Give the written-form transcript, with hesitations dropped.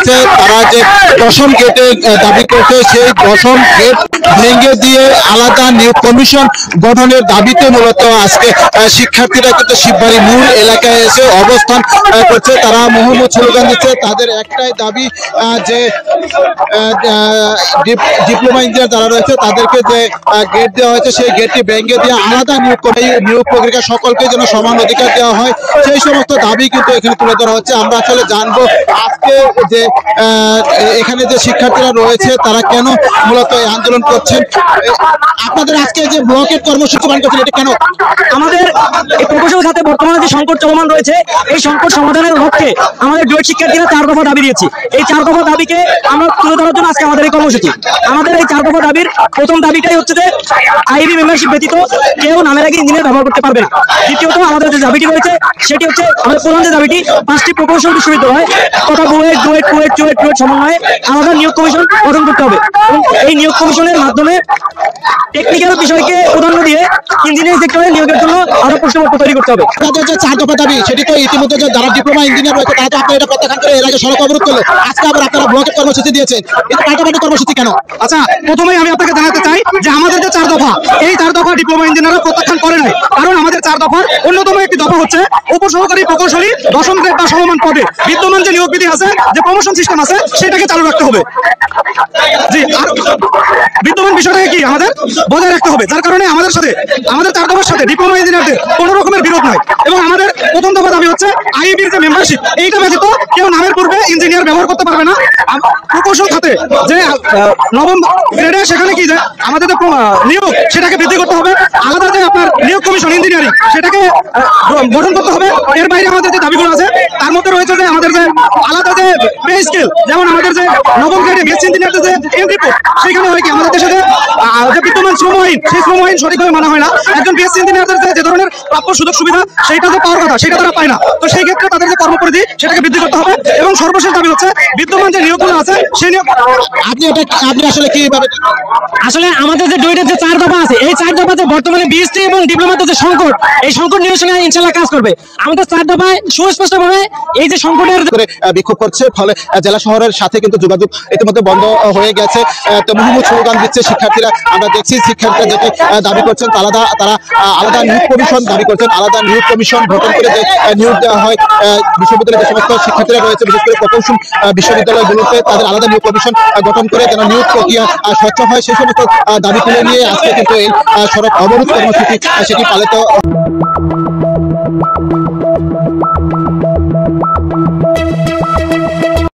রয়েছে তারা যে দশম গেটে দাবি করছে সেই দশম গেট ভেঙে দিয়ে আলাদা নিয়োগ কমিশন গঠনের দাবিতে মূলত আজকে শিক্ষার্থীরা কিন্তু শিববাড়ি মূল এলাকায় এসে অবস্থান করছে। তারা মুহুর্মুহু স্লোগান দিচ্ছে। তাদের একটাই দাবি যে ডিপ্লোমা ইঞ্জিনিয়ার যারা রয়েছে তাদেরকে যে গেট দেওয়া হয়েছে সেই গেটটি ভেঙে দিয়ে আলাদা নিয়োগ প্রক্রিয়া সকলকে যেন সমান অধিকার দেওয়া হয় সেই সমস্ত দাবি কিন্তু এখানে তুলে ধরা হচ্ছে। আমরা আসলে জানবো আজকে যে এখানে যে শিক্ষার্থীরা রয়েছে তারা কেন মূলত এই আন্দোলন করছেন। আপনাদের আজকে যে ব্লকের কর্মসূচি পালন করছেন এটা কেন? আমাদের এই প্রকৌশল খাতে বর্তমানে যে সংকট চলমান রয়েছে এই সংকট সমাধানের লক্ষ্যে আমাদের ডুয়েট শিক্ষার্থীরা 4 দফা দাবি দিয়েছি। এই 4 দফা দাবিকে আমরা তুলে ধরার জন্য আজকে আমাদের এই কর্মসূচি। আমাদের এই 4 দফা দাবির প্রথম দাবিটাই হচ্ছে যে আইবি মেম্বারশিপ ব্যতীত কেউ নামের আগে ইঞ্জিনিয়ার ব্যবহার করতে পারবে না। দ্বিতীয়ত আমাদের যে দাবিটি রয়েছে সেটি হচ্ছে আমাদের প্রধান যে দাবিটি 5টি প্রকৌশল বিশ্ববিদ্যালয় তথা বুয়েট ডুয়েট কুয়েট চুয়েট টুয়েট সমন্বয়ে আলাদা নিয়োগ কমিশন গঠন করতে হবে এবং এই নিয়োগ কমিশনের মাধ্যমে টেকনিক্যাল বিষয়কে প্রাধান্য দিয়ে ইঞ্জিনিয়ারিং সেক্টরে নিয়োগের জন্য আরো প্রশ্নপত্র তৈরি করতে হবে। আপনাদের যে 4 দফা দাবি সেটি তো ইতিমধ্যে যারা ডিপ্লোমা ইঞ্জিনিয়ার রয়েছে তারা তো আপনারা এটা প্রত্যাখ্যান করে এর আগে সড়ক অবরোধ করলো, আজকে আবার আপনারা ব্লকের কর্মসূচি দিয়েছেন, কিন্তু পাল্টাপাল্টি কর্মসূচি কেন? আচ্ছা, প্রথমেই আমি আপনাকে জানাতে চাই যে আমাদের যে 4 দফা এই 4 দফা ডিপ্লোমা ইঞ্জিনিয়াররা প্রত্যাখ্যান করে নাই। কারণ আমাদের 4 দফার অন্যতম একটি দফা হচ্ছে উপসহকারী প্রকৌশলী 10ম গ্রেড বা সমমান পদে বিদ্যমান যে নিয়োগ বিধি আছে যে প্রমোশন সিস্টেম আছে সেটাকে চালু রাখতে হবে। জি, আর বিদ্যমান বিষয়টাকে কি আমাদের বজায় রাখতে হবে। যার কারণে আমাদের 4 দফার সাথে ডিপ্লোমা ইঞ্জিনিয়ারদের কোনো রকমের বিরোধ নাই। এবং আমাদের প্রথম দফা দাবি হচ্ছে আইবির যে মেম্বারশিপ এইটা ব্যতীত কেউ নামের পূর্বে ইঞ্জিনিয়ার ব্যবহার করতে পারবে না। প্রকৌশল খাতে যে 9ম গ্রেডে সেখানে কি যে আমাদের যে নিয়োগ সেটাকে বৃদ্ধি করতে হবে। আলাদা যে আপনার নিয়োগ কমিশন ইঞ্জিনিয়ারিং সেটাকে গঠন করতে হবে। এর বাইরে আমাদের যে দাবিগুলো আছে তার মধ্যে রয়েছে যে আমাদের যে আলাদা যে পে স্কেল, যেমন আমাদের যে 9ম গ্রেডে বিএসসি ইঞ্জিনিয়ারদের যে এন্ট্রি পোস্ট সেখানে হয় কি আমাদের দেশে যে বিদ্যমান শ্রম আইন সেই শ্রম আইন সঠিকভাবে মানা হয় না। একজন বিএসসি ইঞ্জিনিয়ারদের যে ধরনের প্রাপ্য সুযোগ সুবিধা সেটা যে পাওয়ার কথা সেটা তারা পায় না। তো সেই ক্ষেত্রে তাদের যে কর্মপরিধি সেটাকে বৃদ্ধি করতে হবে। এবং সর্বশেষ দাবি হচ্ছে বিদ্যমান যে নিয়োগগুলো আছে সেই নিয়োগ আপনি আসলে কিভাবে আসলে আমাদের যে ডুয়েটের যে 4 দফা আছে এই 4 দফাতে বর্তমানে বিএসসি এবং ডিপ্লোমাতে যে সংকট এই সংকট নিরসনে ইনশাআল্লাহ কাজ করবে। আমাদের 4 দফায় সুস্পষ্টভাবে এই যে সংকটের করে বিক্ষোভ করছে, ফলে জেলা শহরের সাথে কিন্তু যোগাযোগ ইতিমধ্যে বন্ধ হয়ে গেছে। তো মুহুর্মুহু স্লোগান দিচ্ছে শিক্ষার্থীরা। আমরা দেখছি শিক্ষার্থীরা যেটি দাবি করছেন তারা আলাদা নিয়োগ কমিশন দাবি করছেন, আলাদা নিয়োগ কমিশন গঠন করে যে নিয়োগ দেওয়া হয় বিশ্ববিদ্যালয়ের যে সমস্ত শিক্ষার্থীরা রয়েছে বিশেষ করে প্রকৌশল বিশ্ববিদ্যালয়গুলোতে তাদের আলাদা নিয়োগ কমিশন গঠন করে যেন নিয়োগ প্রক্রিয়া স্বচ্ছ হয় সেই সমস্ত দাবি তুলে নিয়ে আজকে কিন্তু এই সড়ক অবরোধ কর্মসূচি সেটি পালিত